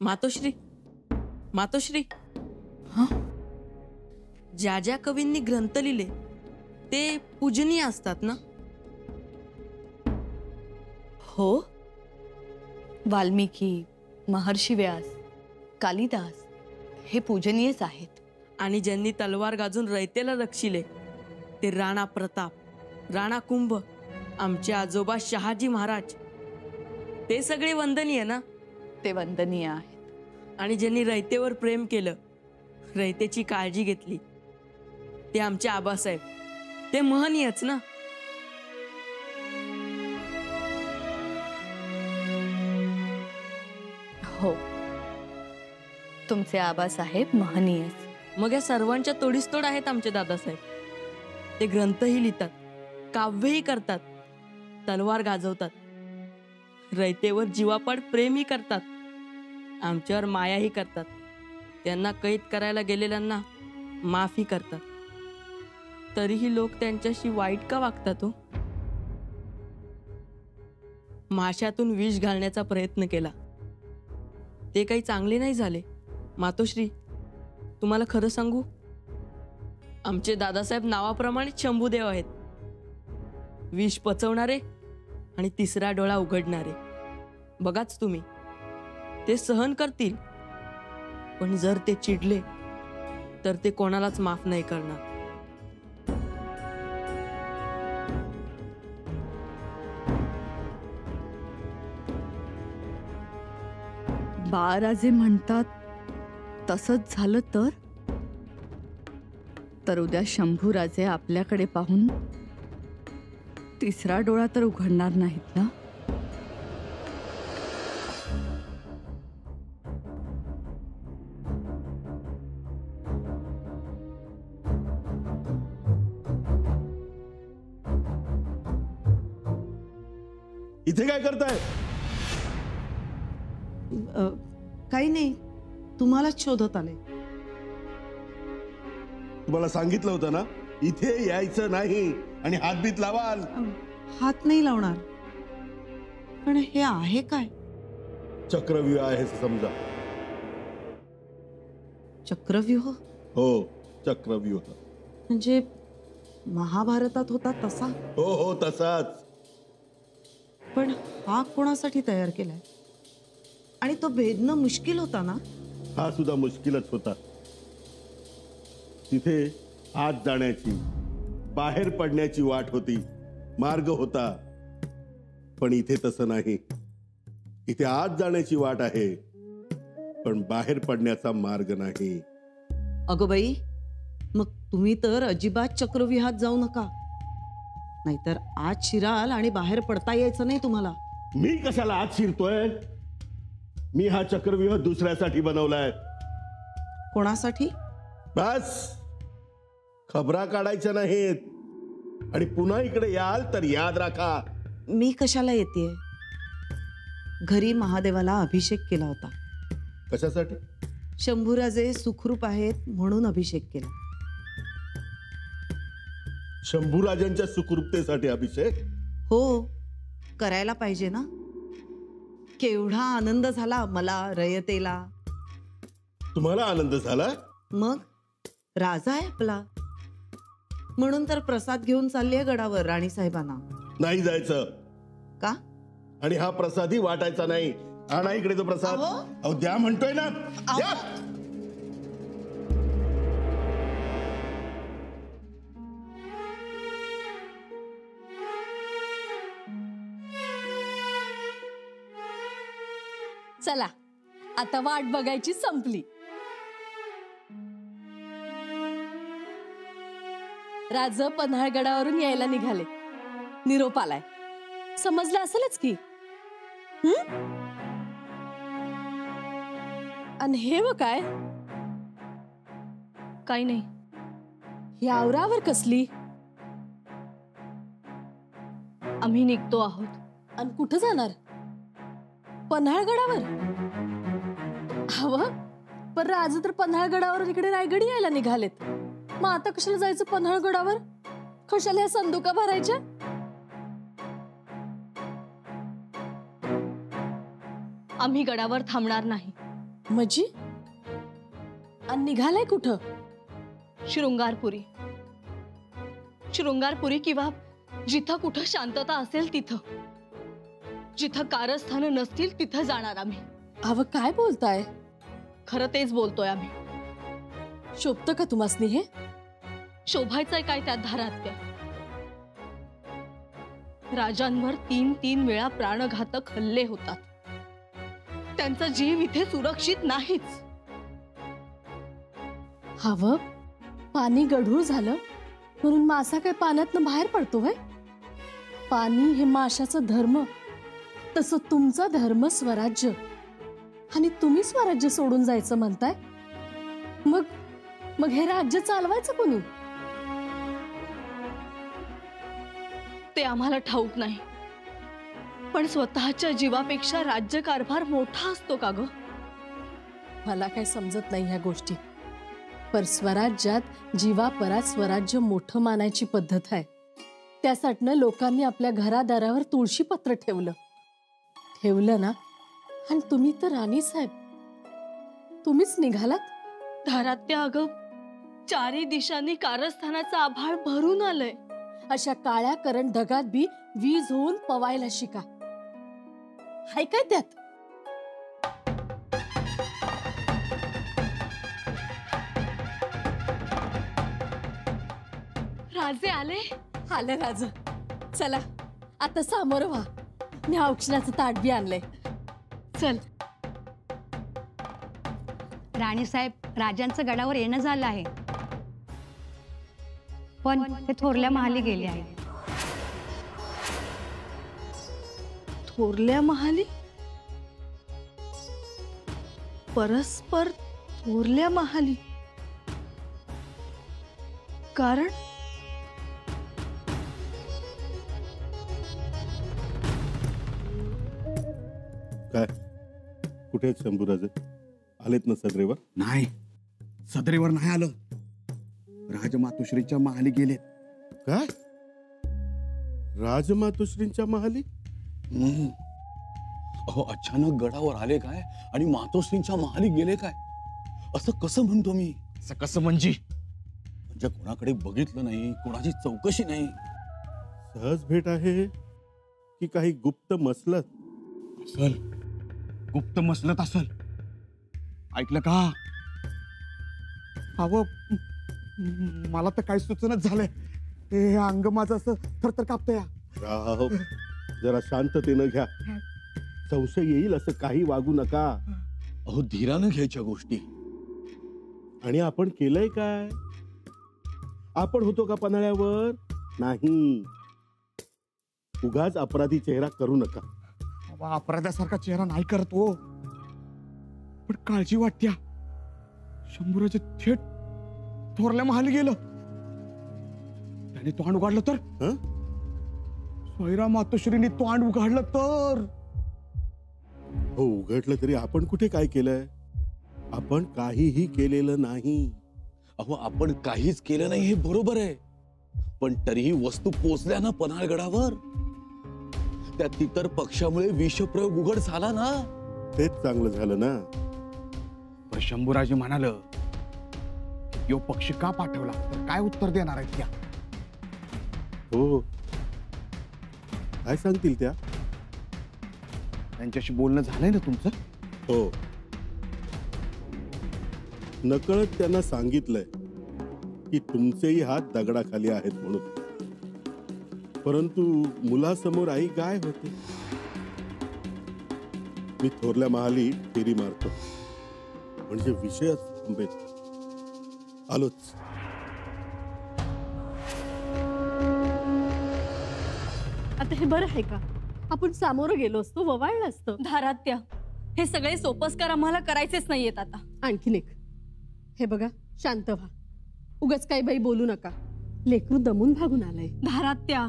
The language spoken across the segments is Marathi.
मातोश्री, मातोश्री, हां ज्या ज्या कवींनी ग्रंथ लिहिले ते पूजनीय असतात ना? हो, वाल्मिकी, महर्षी व्यास, कालिदास हे पूजनीयच आहेत. आणि ज्यांनी तलवार गाजून रयतेला रक्षिले ते राणा प्रताप, राणा कुंभ, आमचे आजोबा शहाजी महाराज, ते सगळे वंदनीय ना? ते वंदनीय आहेत. आणि ज्यांनी रयतेवर प्रेम केलं, रयतेची काळजी घेतली, ते आमचे आबासाहेब, ते महनीयच ना? हो, तुमचे आबासाहेब महनीयच. मग या सर्वांच्या तोडीस तोड आहेत आमचे दादासाहेब. ते ग्रंथही लिहितात, काव्यही करतात, तलवार गाजवतात, रयतेवर जीवापाड प्रेमही करतात, आमच्यावर मायाही करतात, त्यांना कैद करायला गेलेल्यांना माफी करतात. तरीही लोक त्यांच्याशी वाईट का वागतात हो? माशातून विष घालण्याचा प्रयत्न केला, ते काही चांगले नाही झाले. मातोश्री, तुम्हाला खरं सांगू, आमचे दादासाहेब नावाप्रमाणेच शंभूदेव आहेत. विष पचवणारे आणि तिसरा डोळा उघडणारे. बघाच तुम्ही, ते सहन करतील, पण जर ते चिडले तर ते कोणालाच माफ नाही करणार. बाळराजे म्हणतात तसंच झालं तर उद्या शंभूराजे आपल्याकडे पाहून तिसरा डोळा तर उघडणार नाहीत ना? इथे काय करताय? काही नाही, तुम्हालाच शोधत आले. तुम्हाला सांगितलं होतं ना इथे यायचं नाही आणि हातबीत लावाल. हात नाही लावणार, पण हे आहे काय? चक्रव्यूह आहे असं समजा. चक्रव्यूह? हो, चक्रव्यूह. म्हणजे महाभारतात होता तसा? हो हो, तसाच. पण हा कोणासाठी तयार केलाय? आणि तो भेदणं मुश्किल होता ना? हा सुद्धा मुश्किलच होता. तिथे आत जाण्याची, बाहेर पडण्याची वाट होती, मार्ग होता. पण इथे तसं नाही. इथे आत जाण्याची वाट आहे, पण बाहेर पडण्याचा मार्ग नाही. अगं बाई, मग तुम्ही तर अजिबात चक्रव्यूहात जाऊ नका, नाहीतर आत शिराल आणि बाहेर पडता यायचं नाही तुम्हाला. मी कशाला आत शिरतोय? मी हा चक्रव्यूह दुसऱ्यासाठी बनवलाय. कोणासाठी? बस, खबरा काढायच्या नाहीत. आणि पुन्हा इकडे याल तर याद राखा. मी कशाला येतेय? घरी महादेवाला अभिषेक केला होता. कशासाठी? शंभूराजे सुखरूप आहेत म्हणून अभिषेक केला. शंभूराजांच्या सुखरूपतेसाठी अभिषेक? हो, करायला पाहिजे ना. केवढा आनंद झाला मला, रयतेला. तुम्हाला आनंद झाला? मग राजा आहे आपला, म्हणून तर प्रसाद घेऊन चालली आहे गडावर राणी साहेबांना. नाही जायचं. का? आणि हा प्रसादही वाटायचा नाही. आणा इकडे तो प्रसाद. अहो द्या म्हणतोय ना, द्या. चला, आता वाट बघायची संपली. राज पन्हाळगडावरून यायला निघाले. निरोप आलाय, समजलं असेलच की. आणि हे व काय? काही नाही. ही आवरावर कसली? आम्ही निघतो आहोत. आणि कुठं जाणार? पन्हाळगडावर? हवं, पण राज तर पन्हाळगडावरून इकडे रायगडी यायला निघालेत. मग आता कशाला जायचं पन्हाळगडावर? कशाला ह्या संदुका भरायच्या? आम्ही गडावर थांबणार नाही. मजी आणि निघालाय कुठं? शृंगारपुरी. शृंगारपुरी किंवा जिथं कुठं शांतता असेल तिथं. जिथं कारस्थानं नसतील तिथं जाणार आम्ही. अव काय बोलताय? खरं तेच बोलतोय आम्ही. शोभतं का तुम्हासनी हे? शोभायचंय काय त्यात धारात्या? राजांवर 3-3 वेळा प्राणघातक हल्ले होतात. त्यांचा जीव इथे सुरक्षित नाहीच. हवं पाणी गढूळ झालं म्हणून मासा काय पाण्यातनं बाहेर पडतो व्हय? पाणी हे माशाचं धर्म, तसं तुमचा धर्म स्वराज्य. आणि तुम्ही स्वराज्य सोडून जायचं म्हणताय? मग हे राज्य चालवायचं कोणी? ते आम्हाला ठाऊक नाही, पण स्वतःच्या जीवापेक्षा राज्यकारभार मोठा असतो का ग? मला काय समजत नाही ह्या गोष्टी. पर स्वराज्यात जीवापरात स्वराज्य मोठं मानायची पद्धत आहे. त्यासाठीनं लोकांनी आपल्या घरादारावर तुळशी पत्र ठेवलं ना. आणि तुम्ही तर राणी साहेब, तुम्हीच निघालात. धारात्या अगं, 4 दिशांनी कारस्थानाचं आभाळ भरून आलंय. अशा काळ्या करण ढगात बी वीज होऊन पवायला शिका. हाय काय त्यात? राजे आले. आलं राज. चला आता सामोरं व्हा. मी औक्षणाचं ताट बी आणलंय. चल. राणीसाहेब, राजांचं गडावर येणं झालं आहे, पण ते थोरल्या महाली गेले आहे. थोरल्या महाली? परस्पर थोरल्या महाली? कारण काय? कुठे आहेत शंभूराजे? आलेत ना सदरेवर? नाही, सदरेवर नाही आलं. राजमातोश्रीच्या महाली गेलेत. काय? राजमातोश्रींच्या महाली? अहो, अचानक गडावर आले काय आणि मातोश्रींच्या महाली गेले काय, असं कसं म्हणतो मी? असं कसं म्हणजे? म्हणजे कोणाकडे बघितलं नाही, कोणाची चौकशी नाही. सहज भेट आहे की काही गुप्त मसलत? असल, गुप्त मसलत असल. ऐकलं का? अहो, मला तर काही सुचनच झालंय. हे अंग माझं असं थरथर कापतंय. राव, जरा शांततेनं घ्या. संशय येईल असं काही वागू नका. अहो, धीरानं घ्यायच्या गोष्टी. आणि आपण केलंय काय? आपण होतो का पन्हाळ्यावर? नाही. उगाच अपराधी चेहरा करू नका. अपराध्यासारखा चेहरा नाही करत हो, पण काळजी वाटत्या. शंभूराजे थेट थोरल्या महाली गेलं. त्याने तोंड उघडलं तर? सोयरा मातोश्रीने तोंड उघडलं तर? हो, उघडलं तरी आपण कुठे काय केलंय? आपण काहीही केलेलं नाही. अहो, आपण काहीच केलं नाही हे बरोबर आहे, पण तरीही वस्तू पोचल्या ना पन्हाळगडावर. त्यात इतर पक्षामुळे विषप्रयोग उघड झाला ना. तेच चांगलं झालं ना. पण शंभूराजे म्हणाल, यो पक्षी का पाठवला, तर काय उत्तर देणार आहेत त्या? हो, काय सांगतील त्या? त्यांच्याशी बोलणं झालंय ना तुमचं? हो, नकळत त्यांना सांगितलंय की तुमचेही हात दगडाखाली आहेत म्हणून. परंतु मुलासमोर आई गाय होते. मी थोरल्या महाली फेरी मारतो, म्हणजे विषयच थांबेल. आलोच. आता हे बरं आहे का? आपण सामोरं गेलो असतो, ववाळलं असतं. धारात्या, हे सगळे सोपस्कार आम्हाला करायचेच नाहीयेत आता. आणखीन एक. हे बघा, शांत व्हा. उगाच काही बाई बोलू नका. लेकरू दमून भागून आलंय. धारात्या,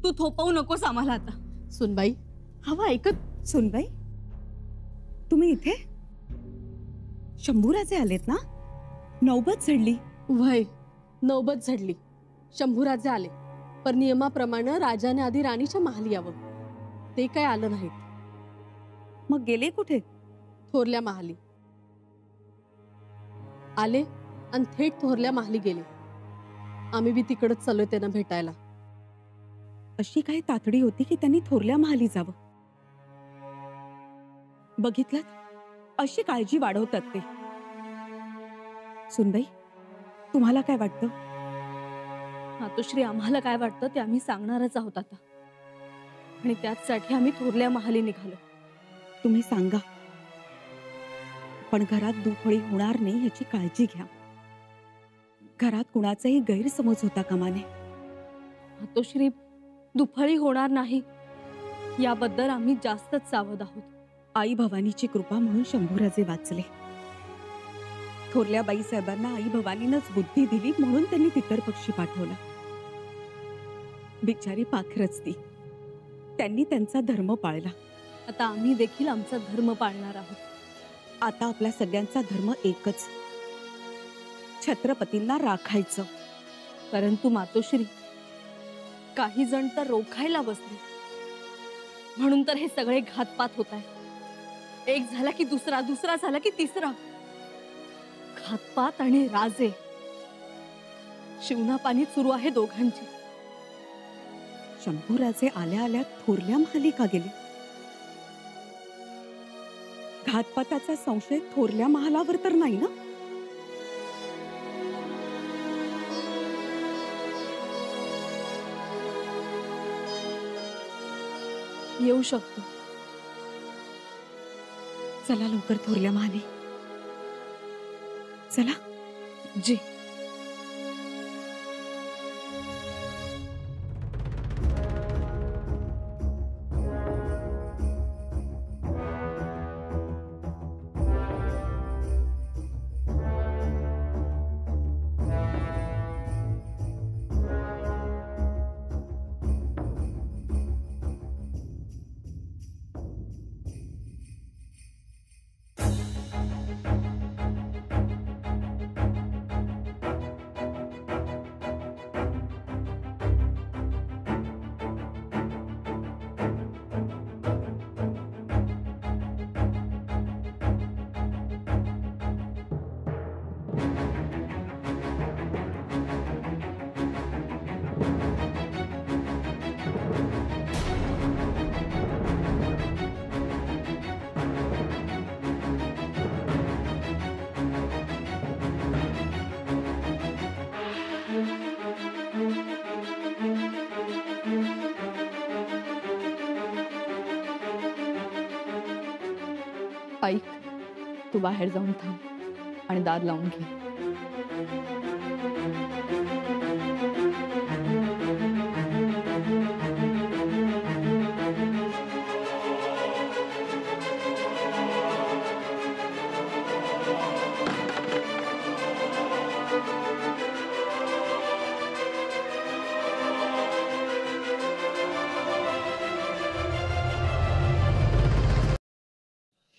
तू थोपवू नकोस आम्हाला आता. सुनबाई, हवा ऐकत. सुनबाई, तुम्ही इथे? शंभूराजे आलेत ना? नौबत झडली. वय नौबत झडली. शंभूराजे आले, पण नियमाप्रमाणे राजाने आधी राणीच्या महाली यावं. ते काय आलं नाहीत. मग गेले कुठे? थोरल्या महाली. आले आणि थेट थोरल्या माहली गेले. आम्ही बी तिकडच चाललोय त्यांना भेटायला. अशी काय तातडी होती की त्यांनी थोरल्या महाली जावं? बघितलं, अशी काळजी वाढवतात ते. सुनबाई, तुम्हाला काय वाटतं? मातोश्री, आम्हाला काय वाटतं ते आम्ही सांगणारच आहोत आता, आणि त्याचसाठी आम्ही थोरल्या महाली निघालो. तुम्ही सांगा, पण घरात दुफळी होणार नाही याची काळजी घ्या. घरात कुणाचाही गैरसमज होता कामा नये. मातोश्री, दुफळी होणार नाही याबद्दल आम्ही जास्तच सावध आहोत. आई भवानीची कृपा म्हणून शंभूराजे वाचले. थोरल्या बाईसाहेबांना आई भवानीनंच बुद्धी दिली म्हणून त्यांनी तितर पक्षी पाठवला. बिचारी पाखरच ती, त्यांनी त्यांचा धर्म पाळला. आता आम्ही देखील आमचा धर्म पाळणार आहोत. आता आपल्या सगळ्यांचा धर्म एकच, छत्रपतींना राखायचं. परंतु मातोश्री, काही जण तर रोखायला बसले, म्हणून तर हे सगळे घातपात होत आहे. एक झाला की दुसरा, दुसरा झाला की तिसरा. घातपात आणि राजे शिवनापाणी सुरू आहे दोघांची. शंभूराजे आल्या आल्या थोरल्या महाली का गेले? घातपाताचा संशय थोरल्या महालावर तर नाही ना? येऊ शकतो. चला लवकर थोरल्या महाली. चला. जी. ऐक, तू बाहेर जाऊन थांब आणि दार लावून घे.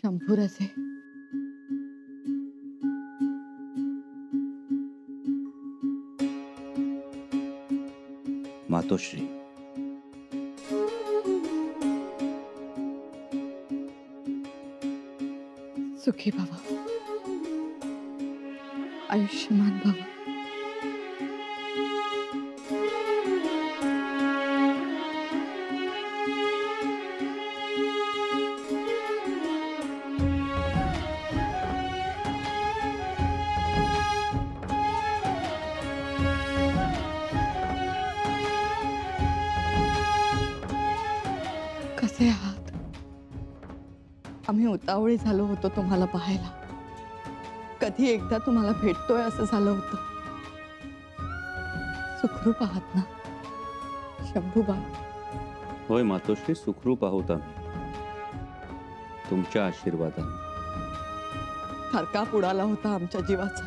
शंभूराजे, मातोश्री, सुखी भव, आयुष्यमान भव. कसे आहात? आम्ही उतावळे झालो होतो तुम्हाला पाहायला. कधी एकदा तुम्हाला भेटतोय असं झालं होतं. सुखरूप आहात ना शंभूबा? होय मातोश्री, सुखरूप आहोत आम्ही, तुमच्या आशीर्वादाने. थरकाप उडाला होता आमच्या जीवाचा.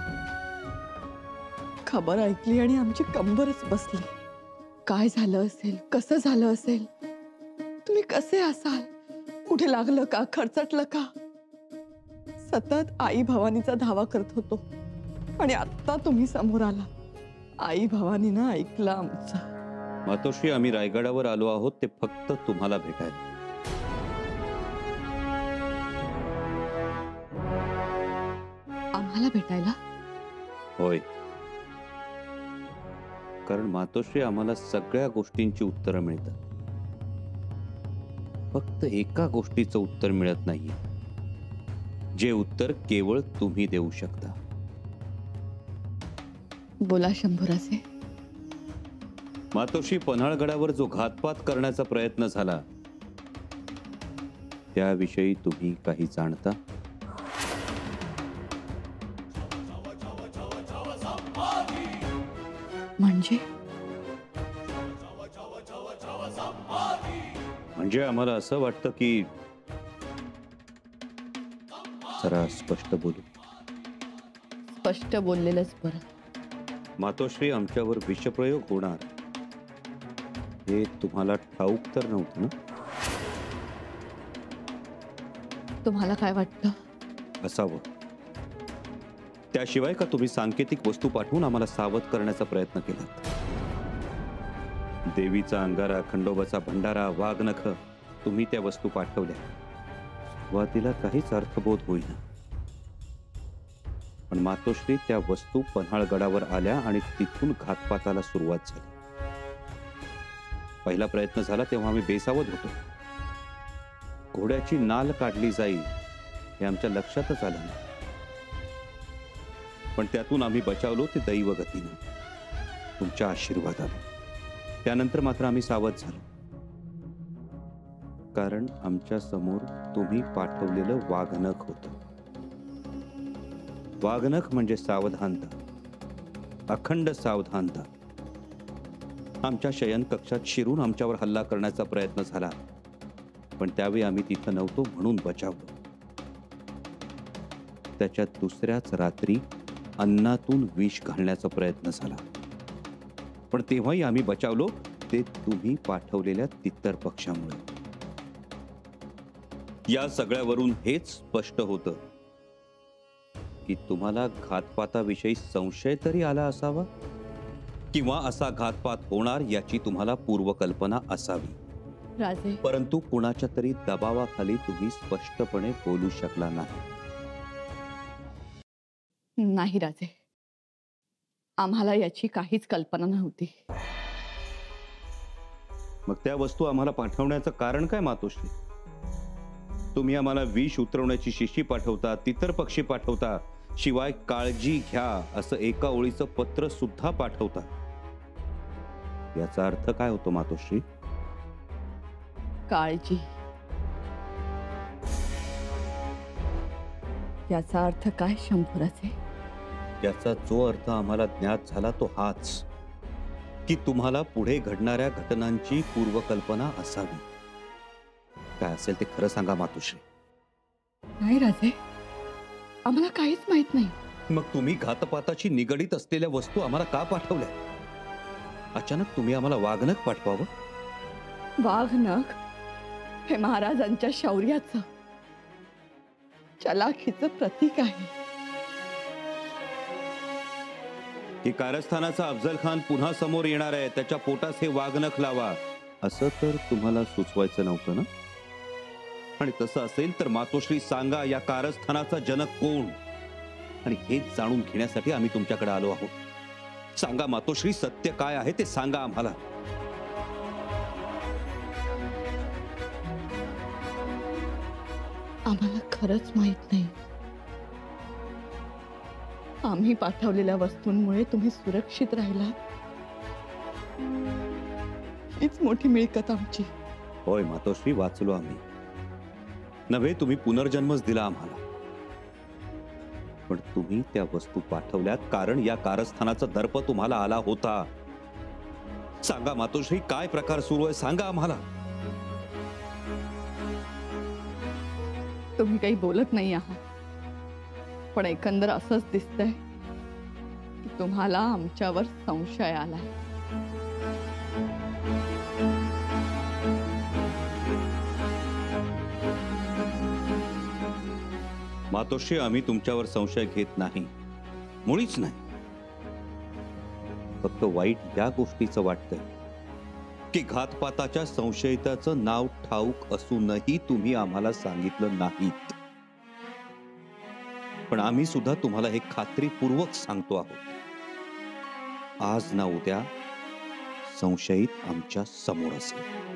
खबर ऐकली आणि आमची कंबरच बसली. काय झालं असेल, कसं झालं असेल, तुम्ही कसे असाल, कुठे लागलं का, खरचटलं का? सतत आई भवानीचा धावा करत होतो आणि आता तुम्ही समोर आला. आई भवानीनं ऐकलं आमचं. मातोश्री, आम्ही रायगडावर आलो आहोत ते फक्त तुम्हाला भेटायला. आम्हाला भेटायला? होय, कारण मातोश्री आम्हाला सगळ्या गोष्टींची उत्तरं मिळतात. फक्त एका गोष्टीचं उत्तर मिळत नाहीये, जे उत्तर केवळ तुम्ही देऊ शकता. बोला शंभूराजे. मातोश्री, पन्हाळगडावर जो घातपात करण्याचा प्रयत्न झाला त्याविषयी तुम्ही काही जाणता? म्हणजे आम्हाला असं वाटतं की, जरा स्पष्ट बोलू. स्पष्ट बोललेलंच बरं. मातोश्री, आमच्यावर विषप्रयोग होणार हे तुम्हाला ठाऊक तर नव्हतं ना? तुम्हाला काय वाटतं? असावं. त्याशिवाय का तुम्ही सांकेतिक वस्तू पाठवून आम्हाला सावध करण्याचा प्रयत्न केला? देवीचा अंगारा, खंडोबाचा भंडारा, वाघनख, तुम्ही त्या वस्तू पाठवल्या. सुरुवातीला काहीच अर्थबोध होईना, पण मातोश्री, त्या वस्तू पन्हाळगडावर आल्या आणि तिथून घातपाताला सुरुवात झाली. पहिला प्रयत्न झाला तेव्हा आम्ही बेसावध होतो. घोड्याची नाल काढली जाईल हे आमच्या लक्षातच आलं नाही, पण त्यातून आम्ही बचावलो ते दैवगतीनं, तुमच्या आशीर्वादाने. त्यानंतर मात्र आम्ही सावध झालो, कारण आमच्या समोर तुम्ही पाठवलेलं वाघनख होतं. वाघनख म्हणजे सावधानता, अखंड सावधानता. आमच्या शयन कक्षात शिरून आमच्यावर हल्ला करण्याचा प्रयत्न झाला, पण त्यावेळी आम्ही तिथं नव्हतो म्हणून बचावलो. त्याच्या दुसऱ्याच रात्री अन्नातून विष घालण्याचा प्रयत्न झाला, पण तेव्हाही आम्ही बचावलो, ते तुम्ही पाठवलेल्या तित्तर पक्षामुळे. या सगळ्यावरून हेच स्पष्ट होतं की तुम्हाला घातपाताविषयी संशय तरी आला असावा, किंवा असा घातपात होणार याची तुम्हाला पूर्वकल्पना असावी. राजे, परंतु कुणाच्या तरी दबावाखाली तुम्ही स्पष्टपणे बोलू शकला नाही. नाही राजे, आम्हाला याची काहीच कल्पना नव्हती. मग त्या वस्तू आम्हाला पाठवण्याचं कारण काय मातोश्री? तुम्ही आम्हाला विष उतरवण्याची शिशी पाठवता, तितर पक्षी पाठवता, शिवाय काळजी घ्या असं एका ओळीचं पत्र सुद्धा पाठवता. याचा अर्थ काय होतो मातोश्री? काळजी. याचा अर्थ काय शंभूराजे? याचा जो अर्थ आम्हाला ज्ञात झाला तो हाच, की तुम्हाला पुढे घडणाऱ्या घटनांची पूर्वकल्पना असावी. काय असेल ते खरं सांगा मातोश्री. नाही राजे, आम्हाला काहीच माहित नाही. मग तुम्ही घातपाताची निगडीत असलेल्या वस्तू आम्हाला का पाठवल्या? अचानक तुम्ही आम्हाला वाघनख पाठवावं? वाघनख हे महाराजांच्या शौर्याचं, चलाखीचं प्रतीक आहे. की कारस्थानाचा अफजल खान पुन्हा समोर येणार आहे, त्याच्या पोटास हे वाघनख लावा, असं तर तुम्हाला सुचवायचं नव्हतं ना? आणि तसं असेल तर मातोश्री सांगा, या कारस्थानाचा जनक कोण? आणि हेच जाणून घेण्यासाठी आम्ही तुमच्याकडे आलो आहोत. सांगा मातोश्री, सत्य काय आहे ते सांगा आम्हाला. आम्हाला खरंच माहित नाही. आम्ही पाठवलेल्या वस्तूंमुळे तुम्ही सुरक्षित राहिला, हीच मोठी मिळकत आमची. होय मातोश्री, वाचलो आम्ही. नव्हे, तुम्ही पुनर्जन्मच दिला आम्हाला. पण तुम्ही त्या वस्तू पाठवल्यात कारण या कारस्थानाचा दर्प तुम्हाला आला होता. सांगा मातोश्री, काय प्रकार सुरू आहे सांगा आम्हाला. तुम्ही काही बोलत नाही आहात, पण एकंदर असंच दिसतंय की तुम्हाला आमच्यावर संशय आलाय. मातोश्री, आम्ही तुमच्यावर संशय घेत नाही, मुळीच नाही. फक्त वाईट या गोष्टीचं वाटतंय की घातपाताच्या संशयिताचं नाव ठाऊक असूनही तुम्ही आम्हाला सांगितलं नाहीत. पण आम्ही सुद्धा तुम्हाला हे खात्रीपूर्वक सांगतो आहोत, आज ना उद्या संशयित आमच्या समोर असेल.